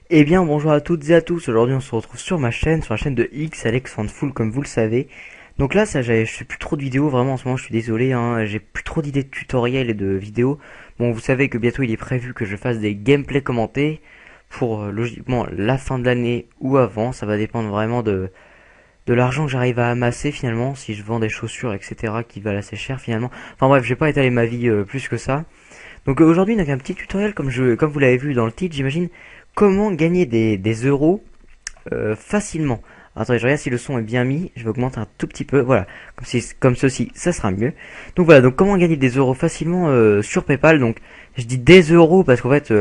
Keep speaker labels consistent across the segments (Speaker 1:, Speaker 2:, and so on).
Speaker 1: Eh bien, bonjour à toutes et à tous. Aujourd'hui, on se retrouve sur la chaîne de X, Alex Handful, comme vous le savez. Donc là, je fais plus trop de vidéos, vraiment en ce moment, je suis désolé, hein, j'ai plus trop d'idées de tutoriels et de vidéos. Bon, vous savez que bientôt il est prévu que je fasse des gameplays commentés pour logiquement la fin de l'année ou avant. Ça va dépendre vraiment de l'argent que j'arrive à amasser finalement, si je vends des chaussures, etc., qui valent assez cher finalement. Enfin bref, je vais pas étaler ma vie plus que ça. Donc aujourd'hui, on a un petit tutoriel comme vous l'avez vu dans le titre, j'imagine, comment gagner des euros facilement. Attendez, je regarde si le son est bien mis, je vais augmenter un tout petit peu, voilà, comme ceci, ça sera mieux. Donc voilà, donc comment gagner des euros facilement sur PayPal. Donc je dis des euros parce qu'en fait,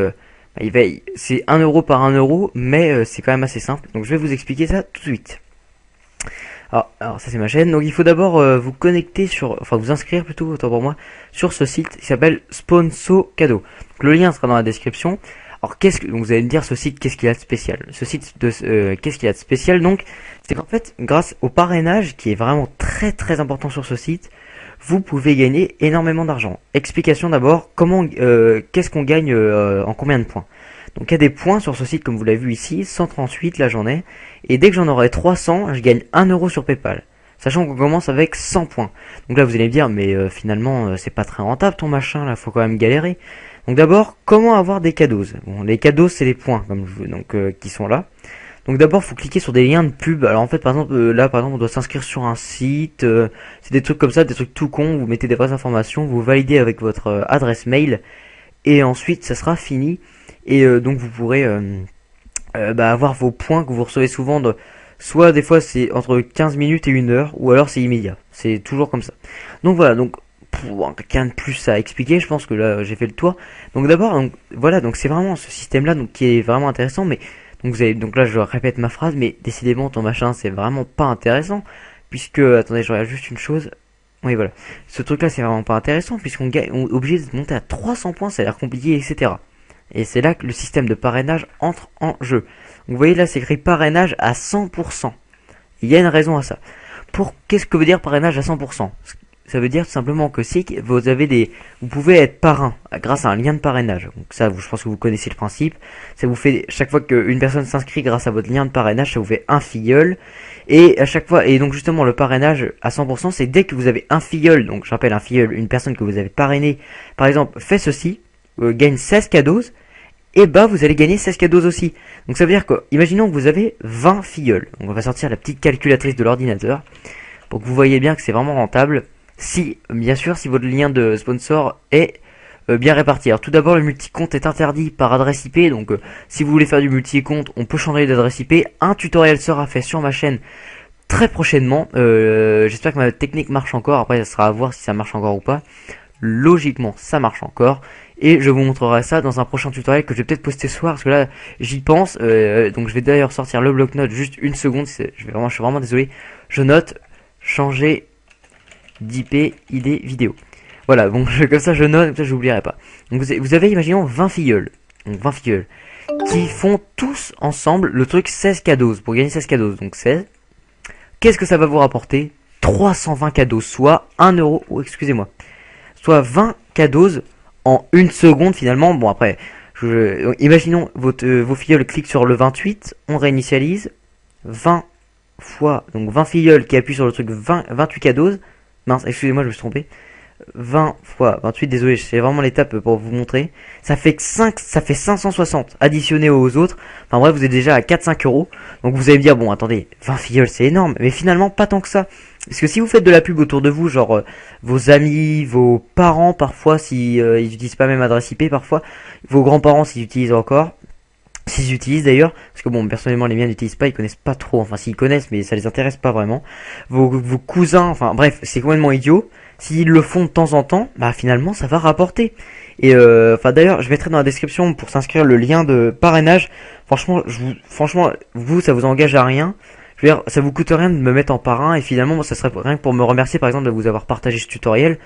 Speaker 1: c'est 1 euro par 1 euro, mais c'est quand même assez simple. Donc je vais vous expliquer ça tout de suite. Alors ça c'est ma chaîne. Donc il faut d'abord vous connecter enfin vous inscrire plutôt, autant pour moi, sur ce site qui s'appelle Sponso Cadeau. Donc, le lien sera dans la description. Alors donc vous allez me dire ce site qu'est-ce qu'il a de spécial. Qu'est-ce qu'il a de spécial donc, c'est qu'en fait grâce au parrainage qui est vraiment très très important sur ce site, vous pouvez gagner énormément d'argent. Explication d'abord, qu'est-ce qu'on gagne en combien de points. Donc il y a des points sur ce site comme vous l'avez vu ici, 138 là j'en ai, et dès que j'en aurai 300, je gagne 1 euro sur PayPal. Sachant qu'on commence avec 100 points. Donc là vous allez me dire, mais finalement c'est pas très rentable ton machin, là faut quand même galérer. Donc d'abord, comment avoir des cadeaux. Bon, les cadeaux c'est les points qui sont là. Donc d'abord faut cliquer sur des liens de pub. Alors en fait par exemple là par exemple on doit s'inscrire sur un site, c'est des trucs comme ça, des trucs tout cons, vous mettez des vraies informations, vous validez avec votre adresse mail, et ensuite ça sera fini. Et donc vous pourrez avoir vos points que vous recevez souvent soit des fois c'est entre 15 minutes et 1 heure, ou alors c'est immédiat. C'est toujours comme ça. Donc voilà, donc pour quelqu'un de plus à expliquer, je pense que là j'ai fait le tour. Donc d'abord, voilà, donc c'est vraiment ce système là donc qui est vraiment intéressant, mais donc là je répète ma phrase, mais décidément ton machin c'est vraiment pas intéressant, puisque attendez, je regarde juste une chose. Oui voilà, ce truc là c'est vraiment pas intéressant on est obligé de monter à 300 points, ça a l'air compliqué, etc. Et c'est là que le système de parrainage entre en jeu. Donc, vous voyez là, c'est écrit parrainage à 100%. Il y a une raison à ça. Qu'est-ce que veut dire parrainage à 100%? Ça veut dire tout simplement que si vous pouvez être parrain grâce à un lien de parrainage. Donc ça, je pense que vous connaissez le principe. Ça vous fait, chaque fois qu'une personne s'inscrit grâce à votre lien de parrainage, ça vous fait un filleul. Et à chaque fois, et donc justement le parrainage à 100%, c'est dès que vous avez un filleul, donc je rappelle un filleul, une personne que vous avez parrainée, par exemple, fait ceci, gagne 16 cadeaux, et bah vous allez gagner 16 cadeaux aussi. Donc ça veut dire que, imaginons que vous avez 20 filleuls. Donc on va sortir la petite calculatrice de l'ordinateur pour que vous voyez bien que c'est vraiment rentable. Si, bien sûr, si votre lien de sponsor est bien réparti. Alors tout d'abord, le multi-compte est interdit par adresse IP. Donc si vous voulez faire du multi-compte, on peut changer d'adresse IP. Un tutoriel sera fait sur ma chaîne très prochainement. J'espère que ma technique marche encore. Après, ça sera à voir si ça marche encore ou pas. Logiquement, ça marche encore. Et je vous montrerai ça dans un prochain tutoriel que je vais peut-être poster ce soir, parce que là j'y pense. Donc je vais d'ailleurs sortir le bloc-notes juste une seconde. Je suis vraiment désolé. Je note changer d'IP ID vidéo. Voilà, donc comme ça je note, comme ça je n'oublierai pas. Donc vous avez, imaginons 20 filleuls. Donc 20 filleuls qui font tous ensemble le truc 16 cadeaux pour gagner 16 cadeaux. Donc 16. Qu'est-ce que ça va vous rapporter? 320 cadeaux, soit 1 euro. Oh, excusez-moi. Soit 20 cadeaux en une seconde finalement. Bon après, imaginons vos filleuls cliquent sur le 28, on réinitialise, 20 fois, donc 20 filleuls qui appuient sur le truc 28 cadeaux, mince, excusez-moi je me suis trompé, 20 fois 28, désolé, c'est vraiment l'étape pour vous montrer, ça fait 560 additionné aux autres, enfin bref vous êtes déjà à 4-5 euros, donc vous allez me dire bon attendez, 20 filleuls c'est énorme, mais finalement pas tant que ça. Parce que si vous faites de la pub autour de vous, genre vos amis, vos parents parfois, si ils utilisent pas même adresse IP parfois, vos grands-parents s'ils utilisent encore, s'ils utilisent d'ailleurs, parce que bon personnellement les miens n'utilisent pas, ils connaissent pas trop, enfin s'ils connaissent mais ça les intéresse pas vraiment, vos cousins, enfin bref c'est complètement idiot, s'ils le font de temps en temps, bah finalement ça va rapporter. Et enfin d'ailleurs je mettrai dans la description pour s'inscrire le lien de parrainage, franchement vous ça vous engage à rien. Je veux dire, ça vous coûte rien de me mettre en parrain, et finalement, moi, ça serait rien que pour me remercier, par exemple, de vous avoir partagé ce tutoriel.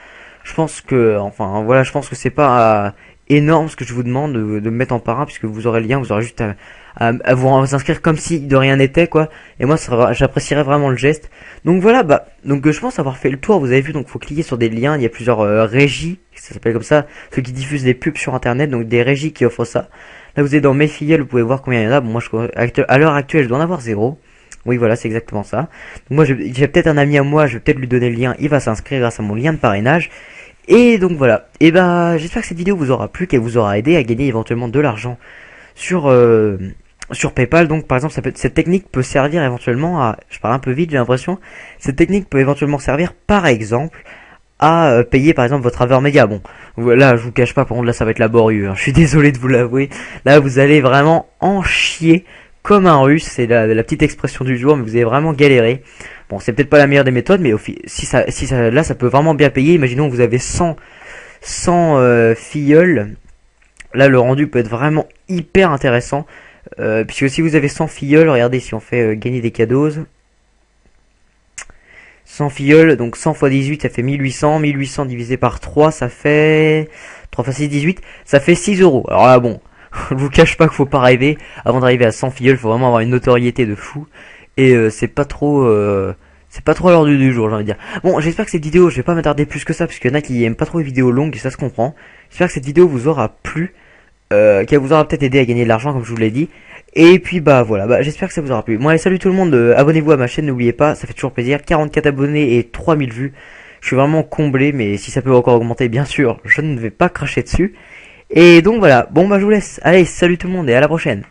Speaker 1: Je pense que, enfin, voilà, je pense que c'est pas énorme ce que je vous demande de me mettre en parrain, puisque vous aurez le lien, vous aurez juste à vous inscrire comme si de rien n'était, quoi. Et moi, j'apprécierais vraiment le geste. Donc voilà, donc je pense avoir fait le tour. Vous avez vu, donc faut cliquer sur des liens. Il y a plusieurs régies, ça s'appelle comme ça, ceux qui diffusent des pubs sur Internet, donc des régies qui offrent ça. Là, vous êtes dans mes filleuls, vous pouvez voir combien il y en a. Bon, moi, à l'heure actuelle, je dois en avoir 0. Oui, voilà, c'est exactement ça. Donc moi, j'ai peut-être un ami à moi, je vais peut-être lui donner le lien. Il va s'inscrire grâce à mon lien de parrainage. Et donc voilà. Et bah, j'espère que cette vidéo vous aura plu, qu'elle vous aura aidé à gagner éventuellement de l'argent sur sur PayPal. Donc par exemple, cette technique peut servir éventuellement à, je parle un peu vite, j'ai l'impression, cette technique peut éventuellement servir par exemple à payer par exemple votre Avermedia. Bon, là je vous cache pas, par contre là ça va être laborieux, hein. Je suis désolé de vous l'avouer. Là vous allez vraiment en chier comme un russe, c'est la petite expression du jour, mais vous avez vraiment galéré. Bon, c'est peut-être pas la meilleure des méthodes, mais si ça, là ça peut vraiment bien payer. Imaginons que vous avez 100 filleuls. Là le rendu peut être vraiment hyper intéressant. Puisque si vous avez 100 filleuls, regardez si on fait gagner des cadeaux. 100 filleuls, donc 100 x 18 ça fait 1800, 1800 divisé par 3 ça fait 3 x 6 18, ça fait 6 euros. Alors là bon, je vous cache pas qu'il faut pas rêver, avant d'arriver à 100 filleuls, il faut vraiment avoir une notoriété de fou, et c'est pas trop à l'heure du jour, j'ai envie de dire. Bon, j'espère que cette vidéo, je vais pas m'attarder plus que ça, parce qu'il y en a qui aiment pas trop les vidéos longues, et ça se comprend. J'espère que cette vidéo vous aura plu, qu'elle vous aura peut-être aidé à gagner de l'argent comme je vous l'ai dit. Et puis bah voilà, j'espère que ça vous aura plu. Bon allez, salut tout le monde, abonnez-vous à ma chaîne, n'oubliez pas, ça fait toujours plaisir. 44 abonnés et 3000 vues. Je suis vraiment comblé, mais si ça peut encore augmenter, bien sûr, je ne vais pas cracher dessus. Et donc voilà, bon bah je vous laisse. Allez, salut tout le monde et à la prochaine.